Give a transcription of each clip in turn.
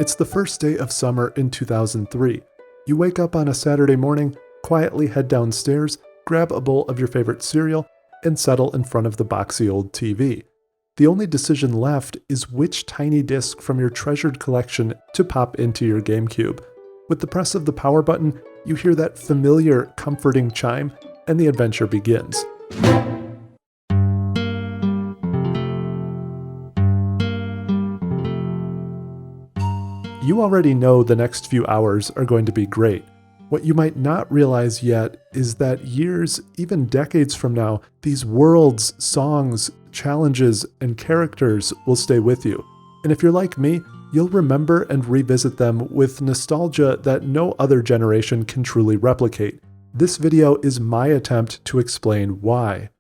It's the first day of summer in 2003. You wake up on a Saturday morning, quietly head downstairs, grab a bowl of your favorite cereal, and settle in front of the boxy old TV. The only decision left is which tiny disc from your treasured collection to pop into your GameCube. With the press of the power button, you hear that familiar, comforting chime, and the adventure begins. You already know the next few hours are going to be great. What you might not realize yet is that years, even decades from now, these worlds, songs, challenges, and characters will stay with you. And if you're like me, you'll remember and revisit them with nostalgia that no other generation can truly replicate. This video is my attempt to explain why.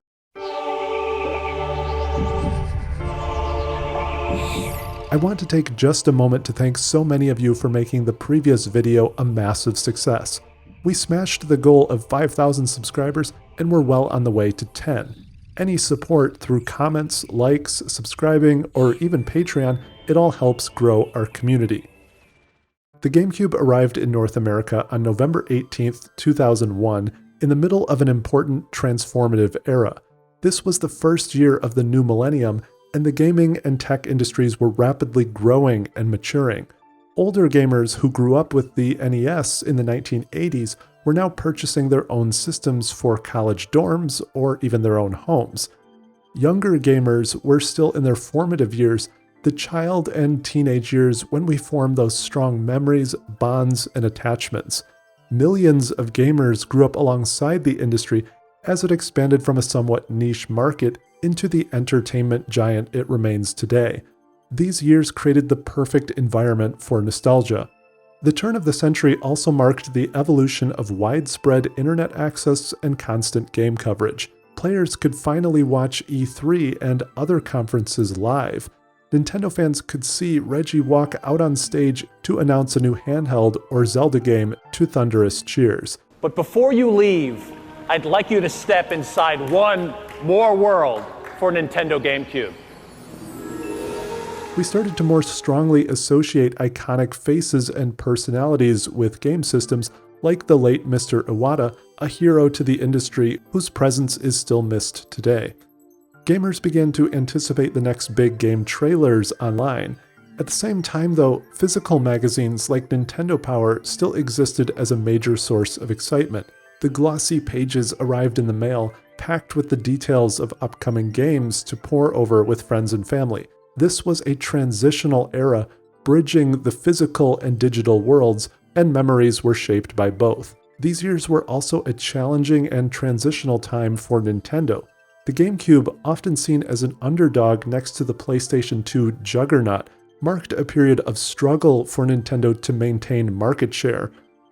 I want to take just a moment to thank so many of you for making the previous video a massive success. We smashed the goal of 5,000 subscribers and we're well on the way to 10. Any support through comments, likes, subscribing, or even Patreon, it all helps grow our community. The GameCube arrived in North America on November 18th, 2001, in the middle of an important transformative era. This was the first year of the new millennium, and the gaming and tech industries were rapidly growing and maturing. Older gamers who grew up with the NES in the 1980s were now purchasing their own systems for college dorms or even their own homes. Younger gamers were still in their formative years, the child and teenage years when we form those strong memories, bonds, and attachments. Millions of gamers grew up alongside the industry as it expanded from a somewhat niche market into the entertainment giant it remains today. These years created the perfect environment for nostalgia. The turn of the century also marked the evolution of widespread internet access and constant game coverage. Players could finally watch E3 and other conferences live. Nintendo fans could see Reggie walk out on stage to announce a new handheld or Zelda game to thunderous cheers. But before you leave, I'd like you to step inside one more world for Nintendo GameCube. We started to more strongly associate iconic faces and personalities with game systems, like the late Mr. Iwata, a hero to the industry whose presence is still missed today. Gamers began to anticipate the next big game trailers online. At the same time though, physical magazines like Nintendo Power still existed as a major source of excitement. The glossy pages arrived in the mail, packed with the details of upcoming games to pore over with friends and family. This was a transitional era, bridging the physical and digital worlds, and memories were shaped by both. These years were also a challenging and transitional time for Nintendo. The GameCube, often seen as an underdog next to the PlayStation 2 juggernaut, marked a period of struggle for Nintendo to maintain market share.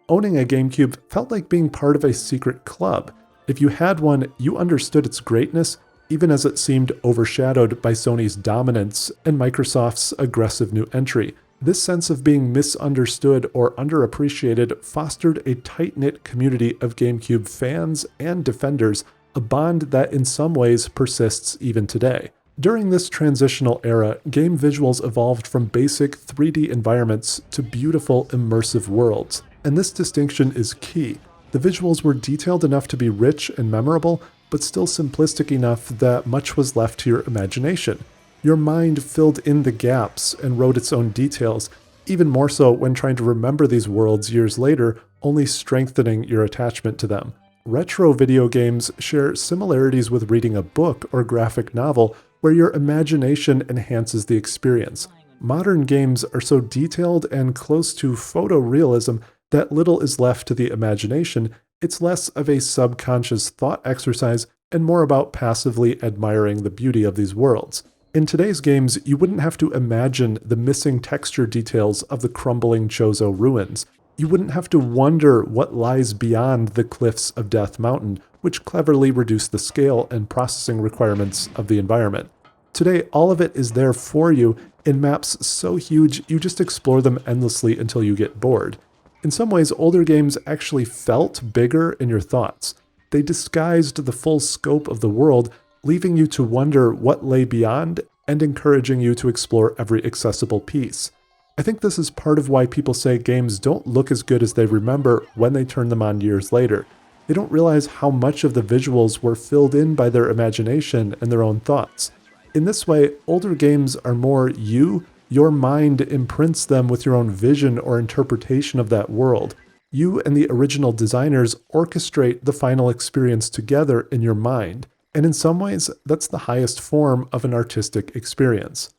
Owning a GameCube felt like being part of a secret club. If you had one, you understood its greatness, even as it seemed overshadowed by Sony's dominance and Microsoft's aggressive new entry. This sense of being misunderstood or underappreciated fostered a tight-knit community of GameCube fans and defenders, a bond that in some ways persists even today. During this transitional era, game visuals evolved from basic 3D environments to beautiful, immersive worlds. And this distinction is key. The visuals were detailed enough to be rich and memorable, but still simplistic enough that much was left to your imagination. Your mind filled in the gaps and wrote its own details, even more so when trying to remember these worlds years later, only strengthening your attachment to them. Retro video games share similarities with reading a book or graphic novel, where your imagination enhances the experience. Modern games are so detailed and close to photorealism that little is left to the imagination. It's less of a subconscious thought exercise and more about passively admiring the beauty of these worlds. In today's games, you wouldn't have to imagine the missing texture details of the crumbling Chozo ruins. You wouldn't have to wonder what lies beyond the cliffs of Death Mountain, which cleverly reduce the scale and processing requirements of the environment. Today, all of it is there for you in maps so huge you just explore them endlessly until you get bored. In some ways, older games actually felt bigger in your thoughts. They disguised the full scope of the world, leaving you to wonder what lay beyond and encouraging you to explore every accessible piece. I think this is part of why people say games don't look as good as they remember when they turn them on years later. They don't realize how much of the visuals were filled in by their imagination and their own thoughts. In this way, older games are more you. Your mind imprints them with your own vision or interpretation of that world. You and the original designers orchestrate the final experience together in your mind. And in some ways, that's the highest form of an artistic experience.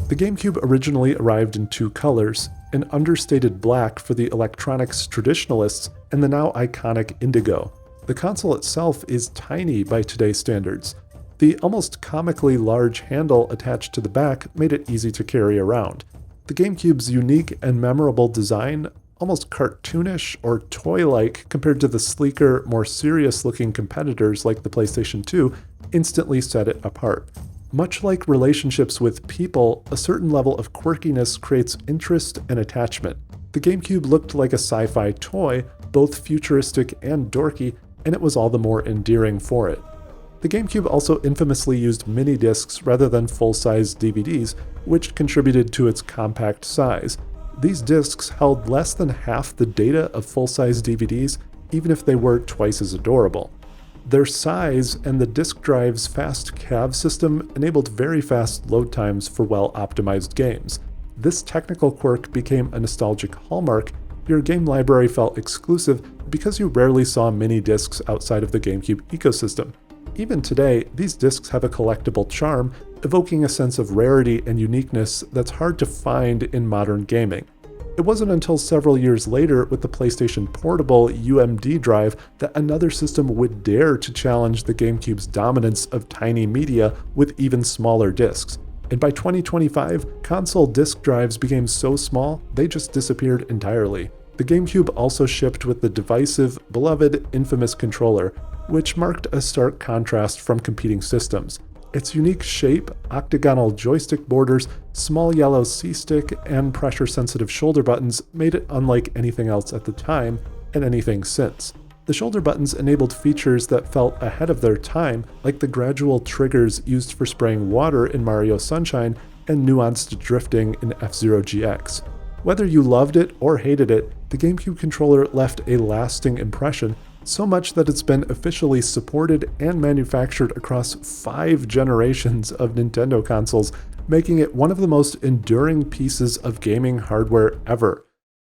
The GameCube originally arrived in two colors, an understated black for the electronics traditionalists and the now iconic indigo. The console itself is tiny by today's standards. The almost comically large handle attached to the back made it easy to carry around. The GameCube's unique and memorable design, almost cartoonish or toy-like compared to the sleeker, more serious-looking competitors like the PlayStation 2, instantly set it apart. Much like relationships with people, a certain level of quirkiness creates interest and attachment. The GameCube looked like a sci-fi toy, both futuristic and dorky, and it was all the more endearing for it. The GameCube also infamously used mini-discs rather than full-size DVDs, which contributed to its compact size. These discs held less than half the data of full-size DVDs, even if they were twice as adorable. Their size and the disk drive's fast CAV system enabled very fast load times for well-optimized games. This technical quirk became a nostalgic hallmark. Your game library felt exclusive because you rarely saw mini discs outside of the GameCube ecosystem. Even today, these discs have a collectible charm, evoking a sense of rarity and uniqueness that's hard to find in modern gaming. It wasn't until several years later with the PlayStation Portable UMD drive that another system would dare to challenge the GameCube's dominance of tiny media with even smaller discs. And by 2025, console disk drives became so small, they just disappeared entirely. The GameCube also shipped with the divisive, beloved, infamous controller, which marked a stark contrast from competing systems. Its unique shape, octagonal joystick borders, small yellow C-stick, and pressure-sensitive shoulder buttons made it unlike anything else at the time, and anything since. The shoulder buttons enabled features that felt ahead of their time, like the gradual triggers used for spraying water in Mario Sunshine and nuanced drifting in F-Zero GX. Whether you loved it or hated it, the GameCube controller left a lasting impression, so much that it's been officially supported and manufactured across 5 generations of Nintendo consoles, making it one of the most enduring pieces of gaming hardware ever.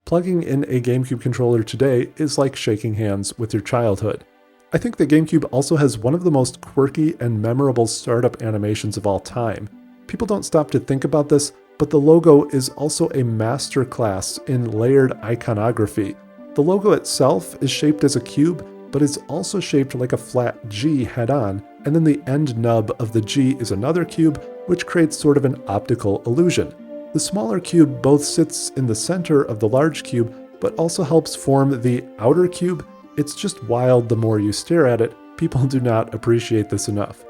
Plugging in a GameCube controller today is like shaking hands with your childhood. I think the GameCube also has one of the most quirky and memorable startup animations of all time. People don't stop to think about this, but the logo is also a masterclass in layered iconography. The logo itself is shaped as a cube, but is also shaped like a flat G head-on, and then the end nub of the G is another cube, which creates sort of an optical illusion. The smaller cube both sits in the center of the large cube, but also helps form the outer cube. It's just wild the more you stare at it. People do not appreciate this enough.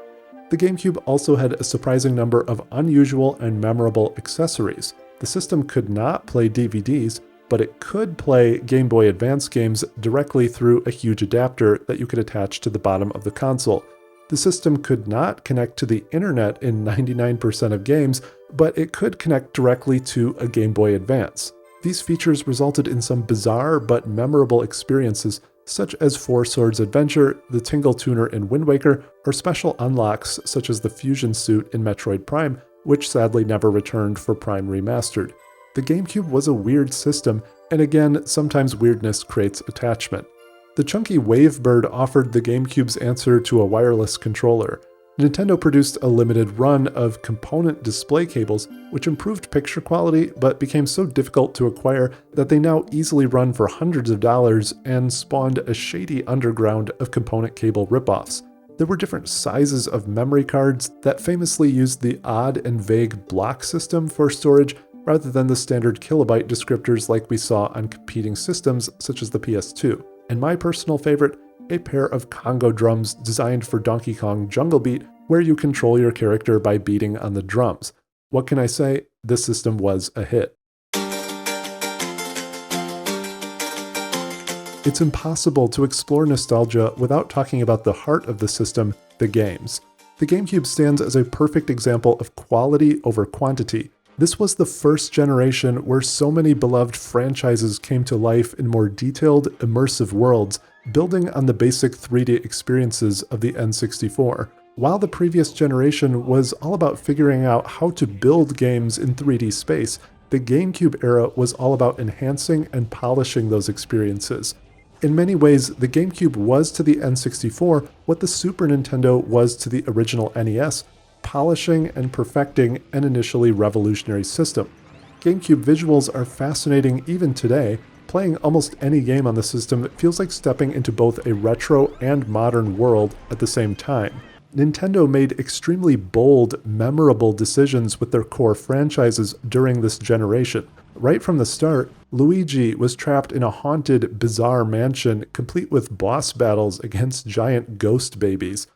The GameCube also had a surprising number of unusual and memorable accessories. The system could not play DVDs, but it could play Game Boy Advance games directly through a huge adapter that you could attach to the bottom of the console. The system could not connect to the internet in 99% of games, but it could connect directly to a Game Boy Advance. These features resulted in some bizarre but memorable experiences, such as Four Swords Adventure, the Tingle Tuner in Wind Waker, or special unlocks such as the Fusion Suit in Metroid Prime, which sadly never returned for Prime Remastered. The GameCube was a weird system, and again, sometimes weirdness creates attachment. The chunky Wavebird offered the GameCube's answer to a wireless controller. Nintendo produced a limited run of component display cables, which improved picture quality but became so difficult to acquire that they now easily run for hundreds of dollars and spawned a shady underground of component cable ripoffs. There were different sizes of memory cards that famously used the odd and vague block system for storage rather than the standard kilobyte descriptors like we saw on competing systems such as the PS2. And my personal favorite, a pair of Congo drums designed for Donkey Kong Jungle Beat, where you control your character by beating on the drums. What can I say? This system was a hit. It's impossible to explore nostalgia without talking about the heart of the system, the games. The The GameCube stands as a perfect example of quality over quantity. This was the first generation where so many beloved franchises came to life in more detailed, immersive worlds, building on the basic 3D experiences of the N64. While the previous generation was all about figuring out how to build games in 3D space, the GameCube era was all about enhancing and polishing those experiences. In many ways, the GameCube was to the N64 what the Super Nintendo was to the original NES, polishing and perfecting an initially revolutionary system. GameCube visuals are fascinating even today. Playing almost any game on the system feels like stepping into both a retro and modern world at the same time. Nintendo made extremely bold, memorable decisions with their core franchises during this generation. Right from the start, Luigi was trapped in a haunted, bizarre mansion complete with boss battles against giant ghost babies.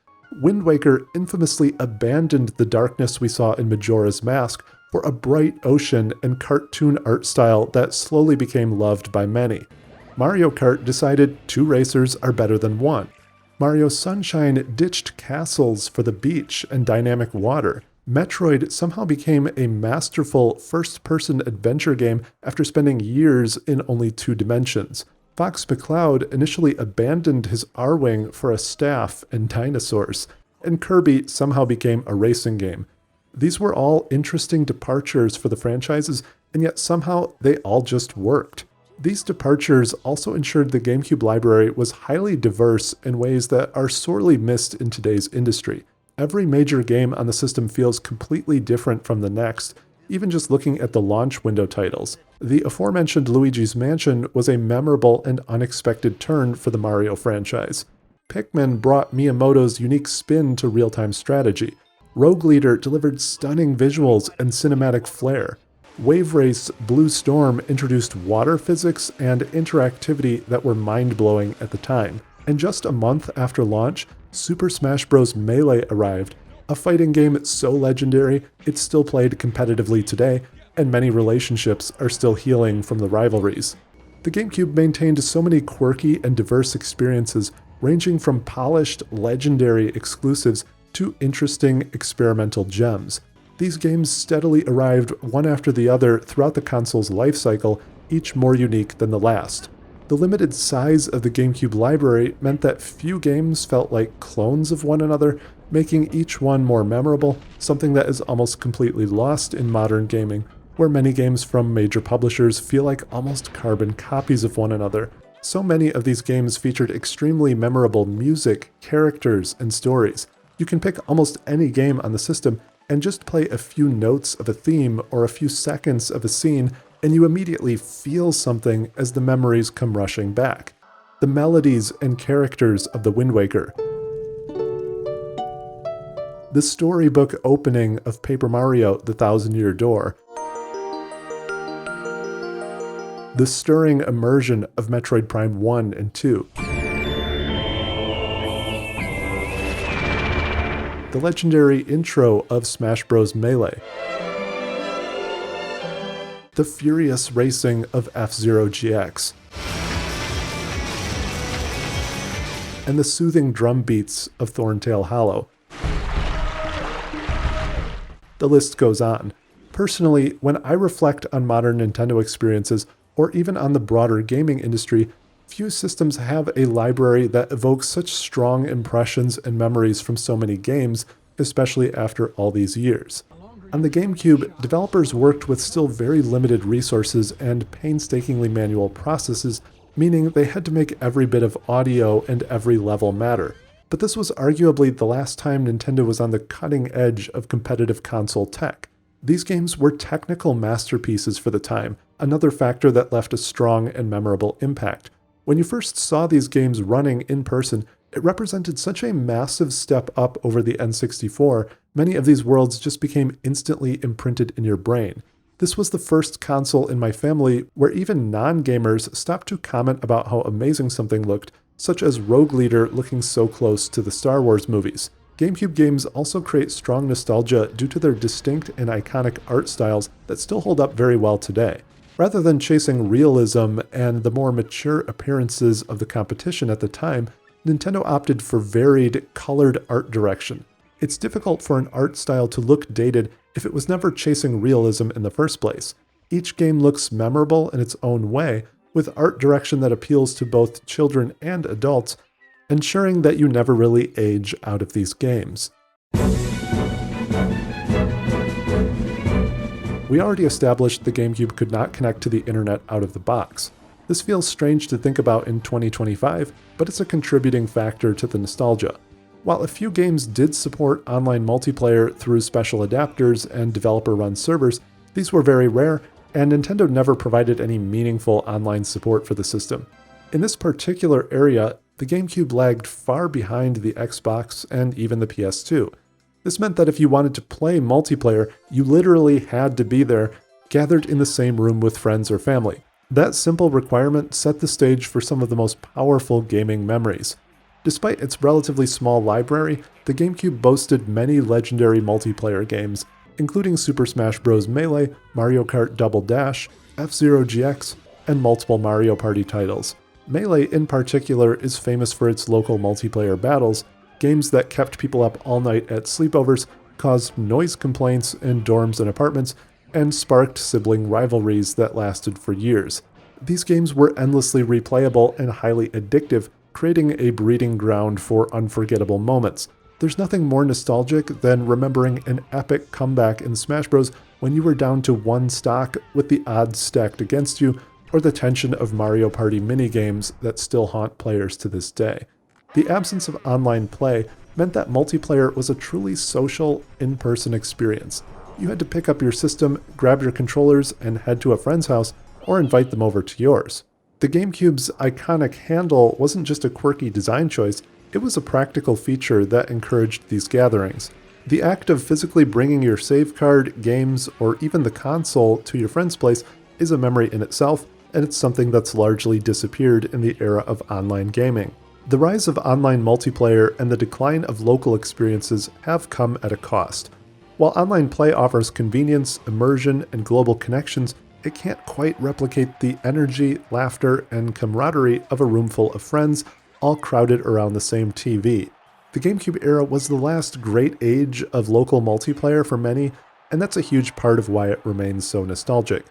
Wind Waker infamously abandoned the darkness we saw in Majora's Mask for a bright ocean and cartoon art style that slowly became loved by many. Mario Kart decided 2 racers are better than 1. Mario Sunshine ditched castles for the beach and dynamic water. Metroid somehow became a masterful first-person adventure game after spending years in only 2 dimensions. Fox McCloud initially abandoned his R-Wing for a staff and dinosaurs, and Kirby somehow became a racing game. These were all interesting departures for the franchises, and yet somehow they all just worked. These departures also ensured the GameCube library was highly diverse in ways that are sorely missed in today's industry. Every major game on the system feels completely different from the next, even just looking at the launch window titles. The aforementioned Luigi's Mansion was a memorable and unexpected turn for the Mario franchise. Pikmin brought Miyamoto's unique spin to real-time strategy. Rogue Leader delivered stunning visuals and cinematic flair. Wave Race Blue Storm introduced water physics and interactivity that were mind-blowing at the time. And just a month after launch, Super Smash Bros. Melee arrived, a fighting game so legendary it's still played competitively today, and many relationships are still healing from the rivalries. The GameCube maintained so many quirky and diverse experiences, ranging from polished, legendary exclusives to interesting experimental gems. These games steadily arrived one after the other throughout the console's life cycle, each more unique than the last. The limited size of the GameCube library meant that few games felt like clones of one another, making each one more memorable, something that is almost completely lost in modern gaming, where many games from major publishers feel like almost carbon copies of one another. So many of these games featured extremely memorable music, characters, and stories. You can pick almost any game on the system and just play a few notes of a theme or a few seconds of a scene, and you immediately feel something as the memories come rushing back. The melodies and characters of the Wind Waker. The storybook opening of Paper Mario: The Thousand-Year Door. The stirring immersion of Metroid Prime 1 and 2. The legendary intro of Smash Bros. Melee. The furious racing of F-Zero GX. And the soothing drum beats of Thorntail Hollow. The list goes on. Personally, when I reflect on modern Nintendo experiences, or even on the broader gaming industry, few systems have a library that evokes such strong impressions and memories from so many games, especially after all these years. On the GameCube, developers worked with still very limited resources and painstakingly manual processes, meaning they had to make every bit of audio and every level matter. But this was arguably the last time Nintendo was on the cutting edge of competitive console tech. These games were technical masterpieces for the time, another factor that left a strong and memorable impact. When you first saw these games running in person, it represented such a massive step up over the N64, many of these worlds just became instantly imprinted in your brain. This was the first console in my family where even non-gamers stopped to comment about how amazing something looked, such as Rogue Leader looking so close to the Star Wars movies. GameCube games also create strong nostalgia due to their distinct and iconic art styles that still hold up very well today. Rather than chasing realism and the more mature appearances of the competition at the time, Nintendo opted for varied, colored art direction. It's difficult for an art style to look dated if it was never chasing realism in the first place. Each game looks memorable in its own way, with art direction that appeals to both children and adults, ensuring that you never really age out of these games. We already established the GameCube could not connect to the internet out of the box. This feels strange to think about in 2025, but it's a contributing factor to the nostalgia. While a few games did support online multiplayer through special adapters and developer-run servers, these were very rare, and Nintendo never provided any meaningful online support for the system. In this particular area, the GameCube lagged far behind the Xbox and even the PS2. This meant that if you wanted to play multiplayer, you literally had to be there, gathered in the same room with friends or family. That simple requirement set the stage for some of the most powerful gaming memories. Despite its relatively small library, the GameCube boasted many legendary multiplayer games, including Super Smash Bros. Melee, Mario Kart Double Dash, F-Zero GX, and multiple Mario Party titles. Melee in particular is famous for its local multiplayer battles, games that kept people up all night at sleepovers, caused noise complaints in dorms and apartments, and sparked sibling rivalries that lasted for years. These games were endlessly replayable and highly addictive, creating a breeding ground for unforgettable moments. There's nothing more nostalgic than remembering an epic comeback in Smash Bros. When you were down to one stock with the odds stacked against you, or the tension of Mario Party minigames that still haunt players to this day. The absence of online play meant that multiplayer was a truly social, in-person experience. You had to pick up your system, grab your controllers, and head to a friend's house, or invite them over to yours. The GameCube's iconic handle wasn't just a quirky design choice, it was a practical feature that encouraged these gatherings. The act of physically bringing your save card, games, or even the console to your friend's place is a memory in itself, and it's something that's largely disappeared in the era of online gaming. The rise of online multiplayer and the decline of local experiences have come at a cost. While online play offers convenience, immersion, and global connections, it can't quite replicate the energy, laughter, and camaraderie of a room full of friends, all crowded around the same TV. The GameCube era was the last great age of local multiplayer for many, and that's a huge part of why it remains so nostalgic.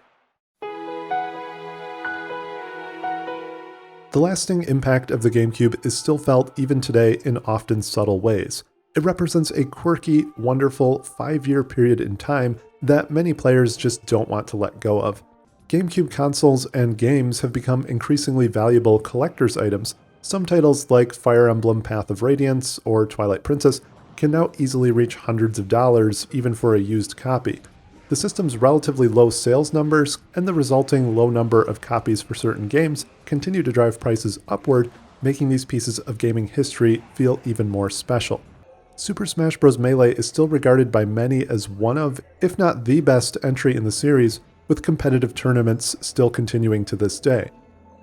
The lasting impact of the GameCube is still felt even today in often subtle ways. It represents a quirky, wonderful 5-year period in time that many players just don't want to let go of. GameCube consoles and games have become increasingly valuable collector's items. Some titles like Fire Emblem Path of Radiance or Twilight Princess can now easily reach hundreds of dollars even for a used copy. The system's relatively low sales numbers and the resulting low number of copies for certain games continue to drive prices upward, making these pieces of gaming history feel even more special. Super Smash Bros. Melee is still regarded by many as one of, if not the best entry in the series, with competitive tournaments still continuing to this day.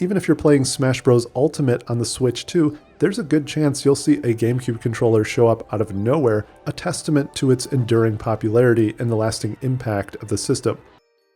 Even if you're playing Smash Bros. Ultimate on the Switch 2, there's a good chance you'll see a GameCube controller show up out of nowhere, a testament to its enduring popularity and the lasting impact of the system.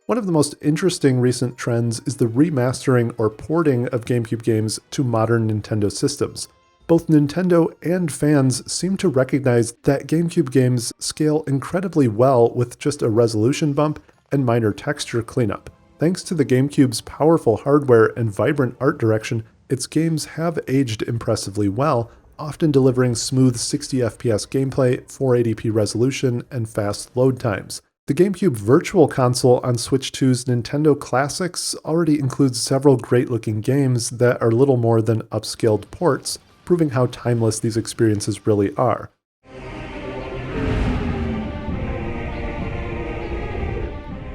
One of the most interesting recent trends is the remastering or porting of GameCube games to modern Nintendo systems. Both Nintendo and fans seem to recognize that GameCube games scale incredibly well with just a resolution bump and minor texture cleanup. Thanks to the GameCube's powerful hardware and vibrant art direction, its games have aged impressively well, often delivering smooth 60 FPS gameplay, 480p resolution, and fast load times. The GameCube Virtual Console on Switch 2's Nintendo Classics already includes several great-looking games that are little more than upscaled ports, proving how timeless these experiences really are.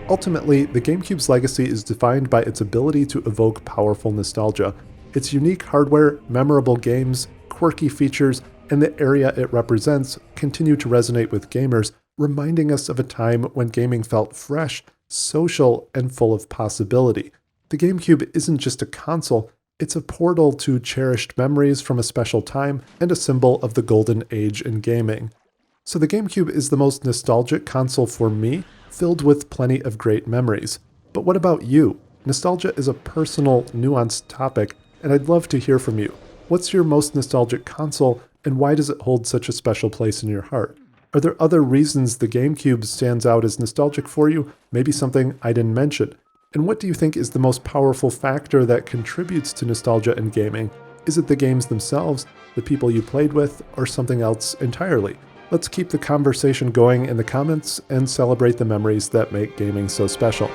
Ultimately, the GameCube's legacy is defined by its ability to evoke powerful nostalgia. Its unique hardware, memorable games, quirky features, and the area it represents continue to resonate with gamers, reminding us of a time when gaming felt fresh, social, and full of possibility. The GameCube isn't just a console, it's a portal to cherished memories from a special time and a symbol of the golden age in gaming. So the GameCube is the most nostalgic console for me, filled with plenty of great memories. But what about you? Nostalgia is a personal, nuanced topic, and I'd love to hear from you. What's your most nostalgic console, and why does it hold such a special place in your heart? Are there other reasons the GameCube stands out as nostalgic for you? Maybe something I didn't mention? And what do you think is the most powerful factor that contributes to nostalgia in gaming? Is it the games themselves, the people you played with, or something else entirely? Let's keep the conversation going in the comments and celebrate the memories that make gaming so special.